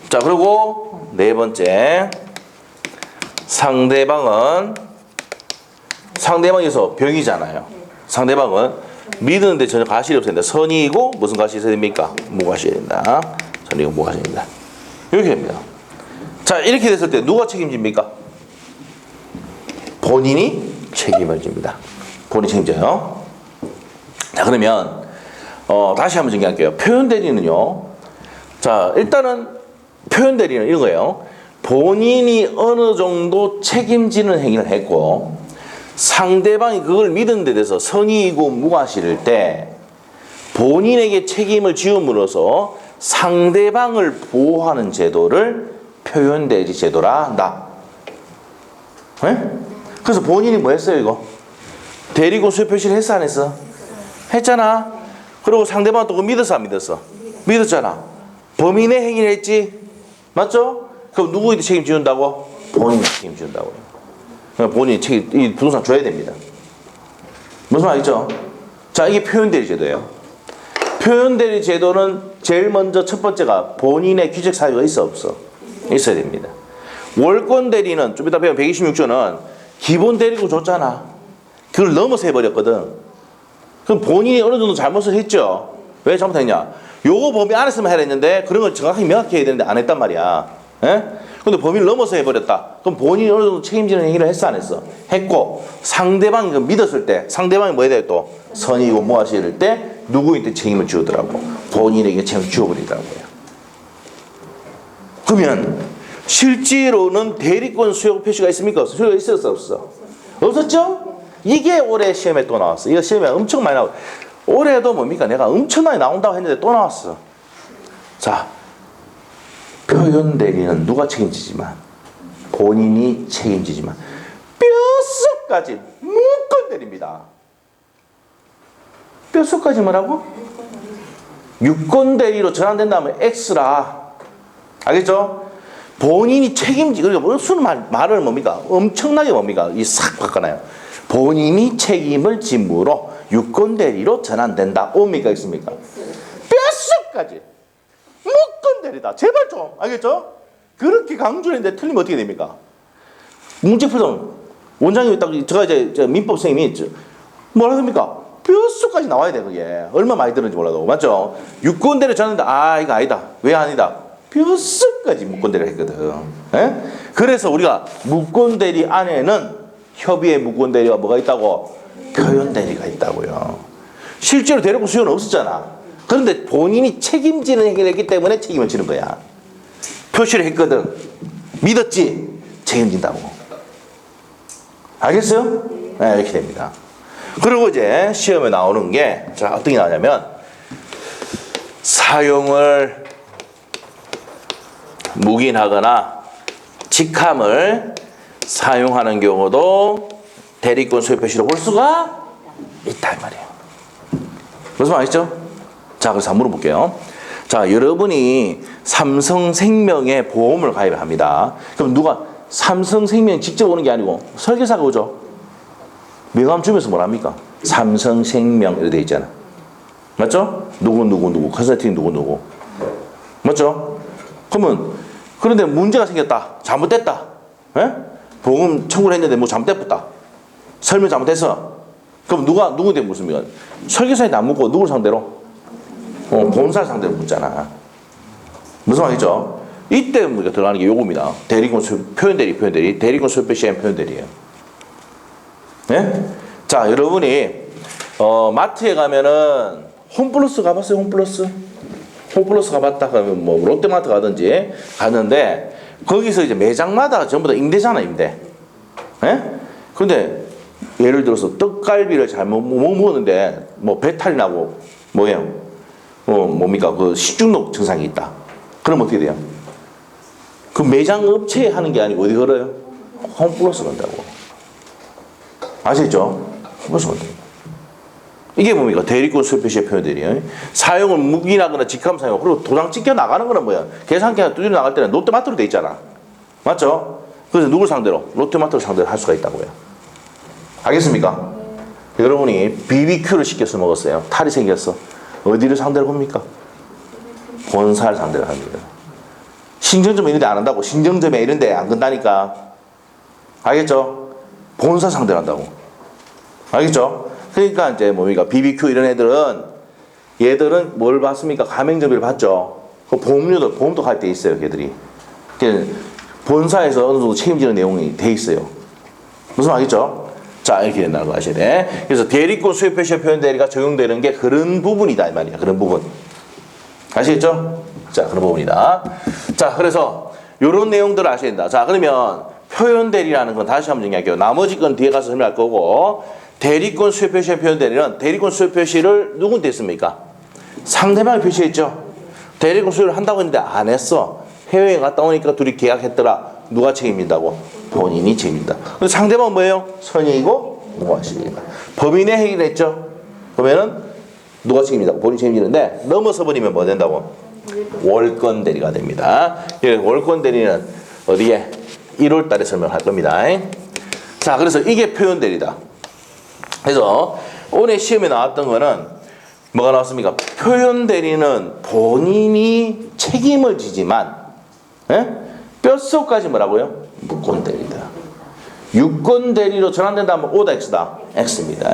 Speaker 1: 자, 그리고 네 번째, 상대방에서 병이잖아요. 상대방은 믿는데 전혀 가실이 없습니다. 선의이고 무슨 가실이 있어야 됩니까? 무가실이 된다. 선의이고 무가실입니다. 이렇게 됩니다. 자, 이렇게 됐을 때 누가 책임집니까? 본인이 책임을 집니다. 본인이 책임져요. 자, 그러면 다시 한번 정리할게요. 표현 대리는요. 자, 일단은 표현 대리는 이런 거예요. 본인이 어느 정도 책임지는 행위를 했고 상대방이 그걸 믿은 데 대해서 선의이고 무과실일 때 본인에게 책임을 지음으로써 상대방을 보호하는 제도를 표현 대리 제도라 한다. 네? 그래서 본인이 뭐 했어요, 이거? 대리권 수요 표시를 했어, 안 했어? 했잖아. 그리고 상대방은 또 그거 믿었어, 안 믿었어? 믿었잖아. 범인의 행위를 했지? 맞죠? 그럼 누구에게 책임지운다고? 본인이 책임지운다고요. 본인이 이 부동산 줘야 됩니다. 무슨 말이죠? 자, 이게 표현대리 제도예요. 표현대리 제도는 제일 먼저 첫 번째가 본인의 귀책 사유가 있어 없어? 있어야 됩니다. 월권 대리는 좀 이따 배우면 126조는 기본 대리고 줬잖아. 그걸 넘어서 해버렸거든. 그럼 본인이 어느 정도 잘못을 했죠. 왜 잘못했냐? 요거 범위 안에서만 해야 했는데 그런 걸 정확하게 명확히 해야 되는데 안 했단 말이야. 예? 근데 범위를 넘어서 해버렸다. 그럼 본인이 어느 정도 책임지는 행위를 했어 안 했어? 했고 상대방이 그 믿었을 때 상대방이 뭐 해야 돼 또? 선이고 뭐하시 이럴 때 누구한테 책임을 지우더라고. 본인에게 책임을 지워버리더라고요. 그러면 실제로는 대리권 수요 표시가 있습니까? 수요가 있었어 없어? 없었죠? 이게 올해 시험에 또 나왔어. 이거 시험에 엄청 많이 나와. 올해도 뭡니까? 내가 엄청나게 나온다고 했는데 또 나왔어. 자, 표현 대리는 누가 책임지지만 본인이 책임지지만 뼛속까지 무건 대리입니다. 뼛속까지 뭐라고? 유권 대리로 전환된다면 X라. 알겠죠? 본인이 책임지, 그러니까 무슨 말을 뭡니까? 엄청나게 뭡니까? 이 싹 바꿔놔요. 본인이 책임을 짐으로 유권 대리로 전환된다. 옵니까? 있습니까? 뼛속까지. 무건 대리다. 제발 좀. 알겠죠? 그렇게 강조했는데 틀리면 어떻게 됩니까? 문제 풀던 원장님이 딱, 제가 이제 민법 선생님이 있죠. 뭐라 합니까? 뼛속까지 나와야 돼, 그게. 얼마 많이 들었는지 몰라도. 맞죠? 유권 대리 전환된다. 아, 이거 아니다. 왜 아니다? 뼛속까지 무권대리를 했거든. 예? 그래서 우리가 무권대리 안에는 협의의 무권대리가 뭐가 있다고? 표현대리가 있다고요. 실제로 대리권 수요는 없었잖아. 그런데 본인이 책임지는 행위를 했기 때문에 책임을 지는 거야. 표시를 했거든. 믿었지? 책임진다고. 알겠어요? 네, 이렇게 됩니다. 그리고 이제 시험에 나오는 게, 자, 어떻게 나오냐면, 사용을 묵인하거나 직함을 사용하는 경우도 대리권 소유 표시로 볼 수가 있다 이 말이에요. 무슨 말이죠? 자, 그래서 한번 물어볼게요. 자, 여러분이 삼성생명에 보험을 가입합니다. 그럼 누가 삼성생명 직접 오는 게 아니고 설계사가 오죠. 명함 주면서 뭐랍니까? 삼성생명 이렇게 돼 있잖아. 맞죠? 누구 컨설팅 누구 맞죠? 그러면 그런데 문제가 생겼다. 잘못됐다. 에? 보험 청구를 했는데 뭐 잘못됐다. 설명 잘못했어. 그럼 누구한테 묻습니까? 설계사한테 안 묻고 누굴 상대로? 보험사를 상대로 묻잖아. 무슨 말이죠? 이때 우리가 들어가는 게 요겁니다. 대리권 표현대리. 대리권 소유표 시행 표현대리예요. 예? 자, 여러분이 마트에 가면은 홈플러스 가봤어요? 홈플러스 가봤다 그러면 뭐 롯데마트 가든지 갔는데 거기서 이제 매장마다 전부 다 임대잖아, 임대. 예? 근데 예를 들어서 떡갈비를 잘못 먹었는데 뭐 배탈이 나고 뭐예요? 뭡니까? 그 식중독 증상이 있다. 그럼 어떻게 돼요? 그 매장 업체에 하는 게 아니고 어디 걸어요? 홈플러스 간다고. 아시죠? 홈플러스 간다고. 이게 뭡니까? 대리권 수요 표시의 표현들이에요. 사용을 묵인하거나 직함 사용. 그리고 도장 찍혀 나가는 거는 뭐야? 계산기가 두드려 나갈 때는 롯데마트로 돼 있잖아. 맞죠? 그래서 누굴 상대로? 롯데마트를 상대로 할 수가 있다고요. 알겠습니까? 여러분이 BBQ를 시켜서 먹었어요. 탈이 생겼어. 어디를 상대로 합니까? 본사를 상대로 합니다. 신정점에 이런 데 안 한다고. 신정점에 이런 데 안 건다니까. 알겠죠? 본사 상대로 한다고. 알겠죠? 그러니까 이제 뭡니까? BBQ 이런 얘들은 뭘 받습니까? 가맹점비를 받죠. 그 보험도 갈 때 있어요, 걔들이. 본사에서 어느 정도 책임지는 내용이 돼 있어요. 무슨 말이죠? 자, 이렇게 된다는 거 아셔야 돼. 그래서 대리권 수요 표시 표현 대리가 적용되는 게 그런 부분이다 이 말이야. 그런 부분. 아시겠죠? 자, 그런 부분이다. 자, 그래서 요런 내용들을 아셔야 된다. 자, 그러면 표현 대리라는 건 다시 한번 정리할게요. 나머지 건 뒤에 가서 설명할 거고, 대리권 수요 표시의 표현 대리는 대리권 수요 표시를 누구한테 했습니까? 상대방이 표시했죠. 대리권 수요를 한다고 했는데 안 했어. 해외에 갔다 오니까 둘이 계약했더라. 누가 책임진다고? 본인이 책임진다. 근데 상대방은 뭐예요? 선의이고 무과실이다. 법인의 행위를 했죠. 그러면은 누가 책임진다고? 본인이 책임지는데 넘어서 버리면 뭐 된다고? 월권 대리가 됩니다. 월권 대리는 어디에? 1월 달에 설명할 겁니다. 자, 그래서 이게 표현 대리다. 그래서 올해 시험에 나왔던 거는 뭐가 나왔습니까? 표현 대리는 본인이 책임을 지지만 뼛속까지 뭐라고요? 무권 대리다. 유권 대리로 전환된다면 O다 X다? X입니다.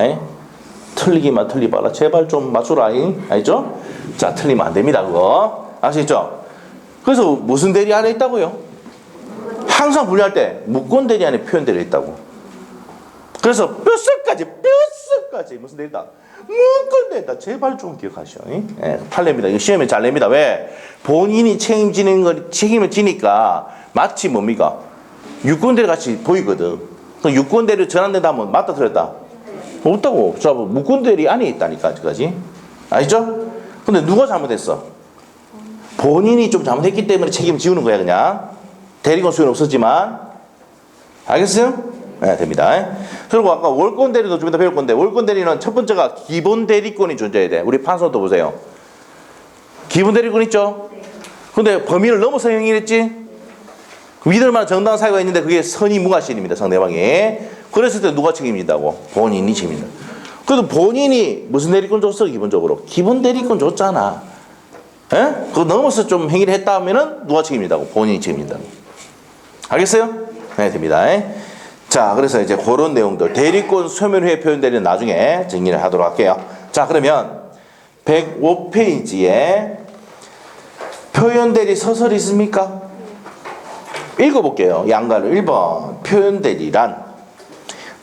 Speaker 1: 틀리기만 틀리봐라. 제발 좀 맞추라. 알죠? 자, 틀리면 안 됩니다, 그거. 아시겠죠? 그래서 무슨 대리 안에 있다고요? 항상 분리할 때 무권 대리 안에 표현 대리 있다고. 그래서 뼛속까지 무슨 대리다? 무권 대리다. 제발 좀 기억하시오. 예, 판례입니다. 이거 시험에 잘 냅니다. 왜? 본인이 책임을 지니까 마치 뭡니까? 유권 대리 같이 보이거든. 그 유권 대리 전환된다 하면 맞다 틀렸다? 없다고. 자, 무권 대리 안에 있다니까, 아직까지. 아시죠? 근데 누가 잘못했어? 본인이 좀 잘못했기 때문에 책임을 지우는 거야, 그냥. 대리권 수요는 없었지만. 알겠어요? 네, 됩니다. 그리고 아까 월권 대리도 좀 이따 배울 건데, 월권 대리는 첫 번째가 기본 대리권이 존재해야 돼. 우리 판서도 보세요. 기본 대리권 있죠? 근데 범위를 넘어서 행위했지? 믿을 만한 정당한 사유가 있는데 그게 선의 무과실입니다, 상대방이. 그랬을 때 누가 책임진다고? 본인이 책임진다. 그래도 본인이 무슨 대리권 줬어, 기본적으로? 기본 대리권 줬잖아. 예? 그거 넘어서 좀 행위를 했다 하면은 누가 책임진다고? 본인이 책임진다고. 알겠어요? 네, 됩니다. 자, 그래서 이제 그런 내용들. 대리권 소멸 후에 표현되는 나중에 정리를 하도록 할게요. 자, 그러면 105페이지에 표현대리 서설이 있습니까? 읽어볼게요. 양가를 1번. 표현대리란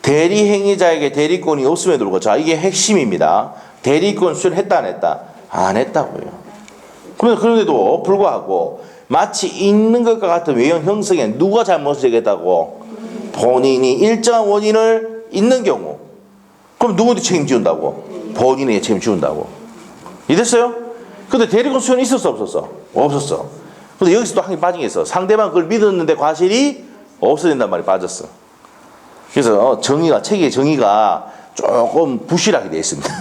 Speaker 1: 대리행위자에게 대리권이 없음에도 불구하고, 자, 이게 핵심입니다. 대리권 수행했다 안 했다? 안 했다고요. 그런데도 불구하고 마치 있는 것과 같은 외형 형성에 누가 잘못을 제기했다고? 본인이 일정한 원인을 있는 경우. 그럼 누구한테 책임지운다고? 본인에게 책임지운다고. 이랬어요? 근데 대리권 수행이 있었어 없었어? 없었어. 근데 여기서 또 한 개 빠진 게 있어. 상대방 그걸 믿었는데 과실이 없어야 된단 말이 빠졌어. 그래서 체계의 정의가 조금 부실하게 되어 있습니다.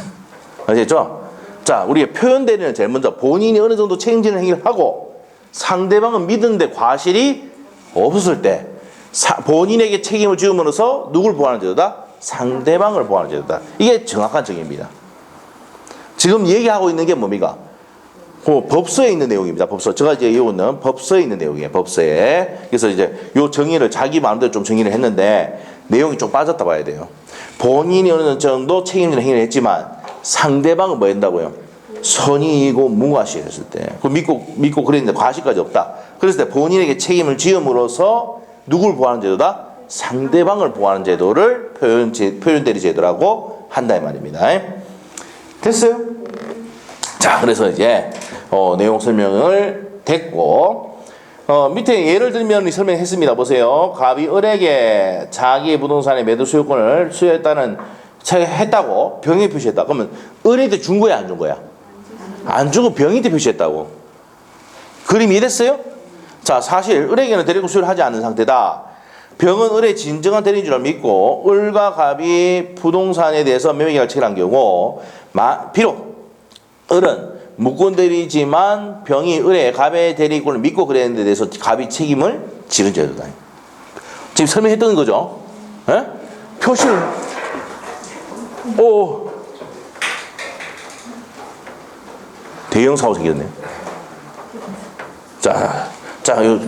Speaker 1: 아시겠죠? 자, 우리의 표현 대리는 제일 먼저 본인이 어느 정도 책임지는 행위를 하고 상대방은 믿었는데 과실이 없었을 때 본인에게 책임을 지음으로써 누굴 보호하는 제도다? 상대방을 보호하는 제도다. 이게 정확한 정의입니다. 지금 얘기하고 있는 게 뭡니까? 그 법서에 있는 내용입니다. 법서. 제가 이제 이거는 법서에 있는 내용이에요. 법서에. 그래서 이제 요 정의를 자기 마음대로 좀 정의를 했는데 내용이 좀 빠졌다 봐야 돼요. 본인이 어느 정도 책임지는 행위를 했지만 상대방은 뭐 한다고요? 선의이고 무과실했을 때. 그 믿고 그랬는데 과실까지 없다. 그랬을 때 본인에게 책임을 지음으로써 누굴 보호하는 제도다? 상대방을 보호하는 제도를 표현대리 제도라고 한다 이 말입니다. 됐어요? 자, 그래서 이제 내용 설명을 됐고 밑에 예를 들면 설명했습니다. 보세요. 갑이 을에게 자기의 부동산의 매도 수요권을 했다고 병이 표시했다. 그러면 을한테 준 거야, 안 준 거야? 안 주고 병이한테 표시했다고. 그림이 이랬어요? 자, 사실 을에게는 대리권 수요를 하지 않는 상태다. 병은 을의 진정한 대리인 줄 믿고 을과 갑이 부동산에 대해서 매매계약을 체결한 경우 비록 을은 무권 대리지만 병이 을의 갑의 대리권을 믿고 그랬는 데 대해서 갑이 책임을 지는 제도다. 지금 설명했던 거죠. 에? 표시를 대형 사고 생겼네. 자, 요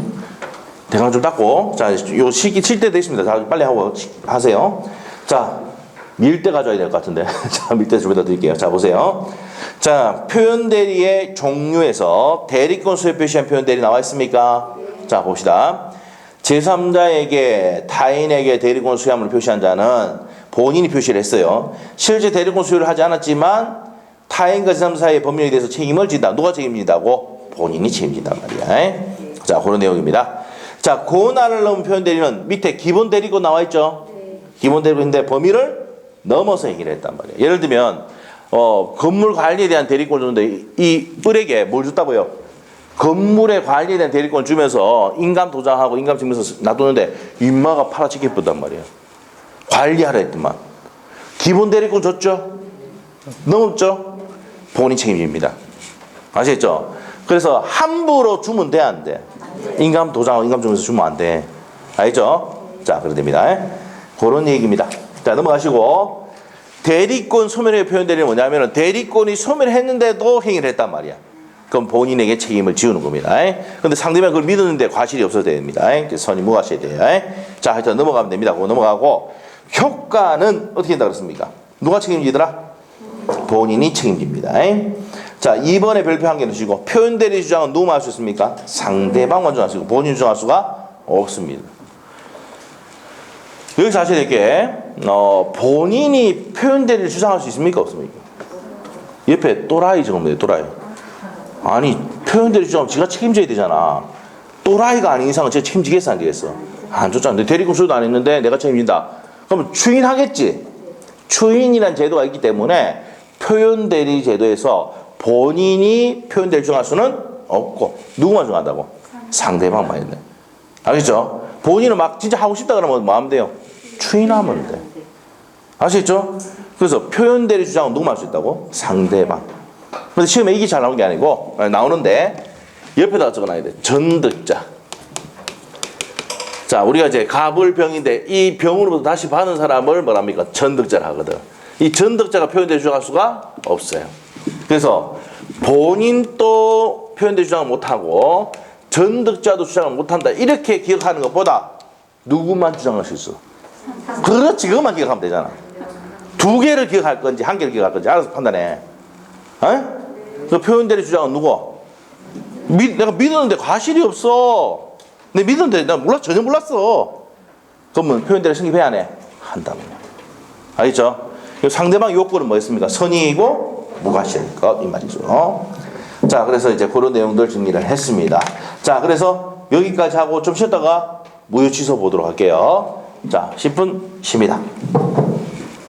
Speaker 1: 대강 좀 닦고, 자, 요 시기 칠 때 됐습니다. 자, 빨리 하세요. 자, 밀대 가져야 될 것 같은데. 자, 밀대 좀 이따 드릴게요. 자, 보세요. 자, 표현 대리의 종류에서 대리권 수요 표시한 표현 대리 나와 있습니까? 자, 봅시다. 제3자에게 타인에게 대리권 수요함을 표시한 자는 본인이 표시를 했어요. 실제 대리권 수요를 하지 않았지만 타인과 제3자 사이의 법률에 대해서 책임을 진다. 누가 책임진다고? 본인이 책임진단 말이야. 자, 그런 내용입니다. 자, 고난을 넘은 표현 대리는 밑에 기본 대리권 나와 있죠? 기본 대리권인데 범위를 넘어서 얘기를 했단 말이에요. 예를 들면 건물 관리에 대한 대리권을 줬는데 이 을에게 뭘 줬다고요? 건물의 관리에 대한 대리권을 주면서 인감 도장하고 인감 증명서 놔두는데 인마가 팔아치기 예쁘단 말이에요. 관리하라 했더만. 기본 대리권 줬죠? 넘었죠? 본인 책임입니다. 아시겠죠? 그래서 함부로 주면 돼, 안 돼? 인감 도장하고 인감 증명서 주면 안 돼. 알죠? 자, 그렇게 됩니다. 그런 얘기입니다. 자, 넘어가시고 대리권 소멸의 표현 대리는 뭐냐면 대리권이 소멸했는데도 행위를 했단 말이야. 그럼 본인에게 책임을 지우는 겁니다. 근데 상대방이 그걸 믿었는데 과실이 없어도 됩니다. 선이 무과실이 돼요. 자, 하여튼 넘어가면 됩니다. 그거 넘어가고 효과는 어떻게 된다 그랬습니까? 누가 책임지더라? 본인이 책임집니다. 자, 2번에 별표 한 개 넣으시고 표현대리 주장은 누구만 할 수 있습니까? 상대방만 주장할 수 있고 본인 주장할 수가 없습니다. 여기서 하셔야 될 게 본인이 표현대리를 주장할 수 있습니까? 없습니까? 옆에 또라이 적으면 돼요. 또라이. 아니 표현대리 주장하면 지가 책임져야 되잖아. 또라이가 아닌 이상은 제가 책임지겠어 안 지겠어? 안 줬잖아. 내 대리금 수도 안 했는데 내가 책임진다. 그러면 추인하겠지. 추인이라는 제도가 있기 때문에 표현대리 제도에서 본인이 표현대리 주장할 수는 없고 누구만 주장한다고? 상대방만 했네. 알겠죠? 본인은 막 진짜 하고 싶다 그러면 뭐 하면 돼요? 추인하면 돼. 아시겠죠? 그래서 표현대리 주장은 누구만 할 수 있다고? 상대방. 근데 시험에 이게 잘 나오는 게 아니고 나오는데 옆에다가 적어놔야 돼. 전득자. 자, 우리가 이제 갑을병인데 이 병으로부터 다시 받은 사람을 뭐랍니까? 전득자라 하거든. 이 전득자가 표현대리 주장할 수가 없어요. 그래서 본인도 표현대리 주장을 못하고 전득자도 주장을 못한다. 이렇게 기억하는 것보다 누구만 주장할 수 있어? 그렇지. 그것만 기억하면 되잖아. 두 개를 기억할 건지 한 개를 기억할 건지 알아서 판단해. 그 표현대리 주장은 누구? 내가 믿었는데 과실이 없어. 내 믿었는데 나 전혀 몰랐어. 그러면 표현대리 성립해야 안 해? 한다면. 알겠죠? 상대방 요건은 뭐였습니까? 선의이고 무과실 것 이 말이죠. 자, 그래서 이제 그런 내용들 정리를 했습니다. 자, 그래서 여기까지 하고 좀 쉬었다가 무효 취소 보도록 할게요. 자, 10분 쉽니다.